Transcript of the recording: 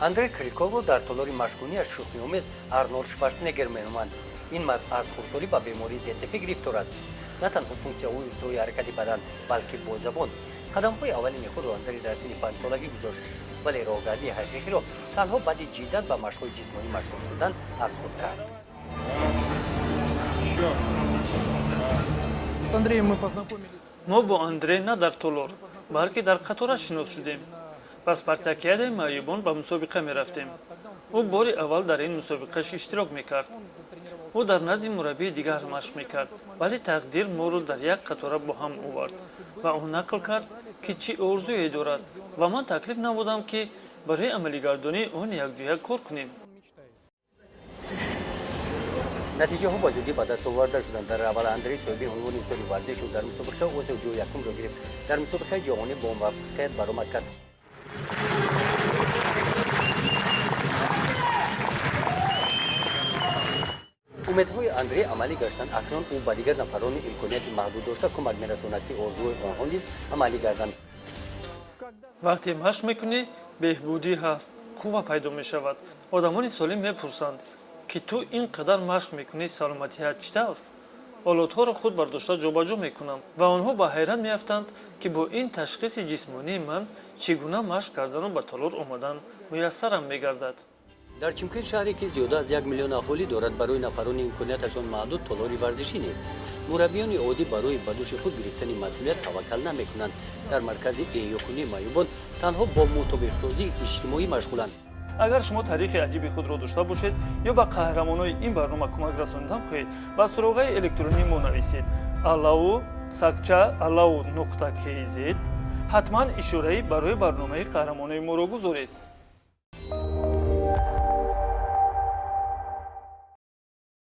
Андрей Крилковро дар толори машқкуниаш шӯхиомез Арнолд Швартснегер меноманд. Ин мард аз хурдсолӣ ба бемории ДЦП гирифтор аст. На танҳо функсияҳои узвии ҳаракати бадан, балки бо забон. Қадамҳои аввалини худро Андреи дар синни 5 солагӣ гузошт. Вале роҳгардии ҳақиқиро танҳо баъди ҷиддан ба машқҳои ҷисмонӣ машғул шудан аз худ кард. С Андреем мы познакомились. мо бо Андрей на дар толор, балки дар қатора шинос шудем. ва спартакиадаи маъюбон ба мусобиқа мерафтем. ӯ бори аввал дар ин мусобиқаш иштирок мекард. ӯ дар назди мураббии дигар машқ мекард, вале тақдир моро дар як қатора бо ҳам овард ва он нақл кард ки чӣ орзуе дорад ва ман таклиф намудам ки барои амалигардонии он якҷоя кор кунем. натиҷаҳо ба зудӣ ба даст оварда шуданд. дар аввал Андрей соҳиби унвони устоди варзиш шуд. дар мусобиқа осев ҷои якумро гирифт. дар мусобиқаи ҷаҳонӣ бо муваффақият баромад кард. умедҳои Андрей амалӣ гаштанд. акнун ӯ ба дигар нафарони имконияти маҳдуд дошта кӯмак мерасонад ки орзуҳои онҳо низ амалӣ гарданд. вақте машқ мекунӣ беҳбудӣ ҳаст, қувва пайдо мешавад. одамони солим мепурсанд ки ту ин қадар машқ мекунӣ, саломатият чӣ тавр? олотҳоро худ бардошта ҷобаҷо мекунам ва онҳо ба ҳайрат меафтанд ки бо ин ташхиси ҷисмонии ман чӣ гуна машқ кардану ба толор омадан муяссарам мегардад. дар Шымкент шаҳре ки зиёда аз 1 миллион аҳолӣ дорад, барои нафарони имконияташон маҳдуд толори варзишӣ нест. мураббиёни оддӣ барои ба дӯши худ гирифтани масъулият таваккал намекунанд. дар маркази эҳёкунии маъюбон танҳо бо мутобиқсозии иҷтимоӣ машғуланд. агар шумо таърихи аҷиби худро дошта бошед ё ба қаҳрамонои ин барнома кӯмак расонидан хоҳед, ба суроғаи электронии мо нависед allau.kz ҳатман ишораи барои барномаи қаҳрамонои моро гузоред.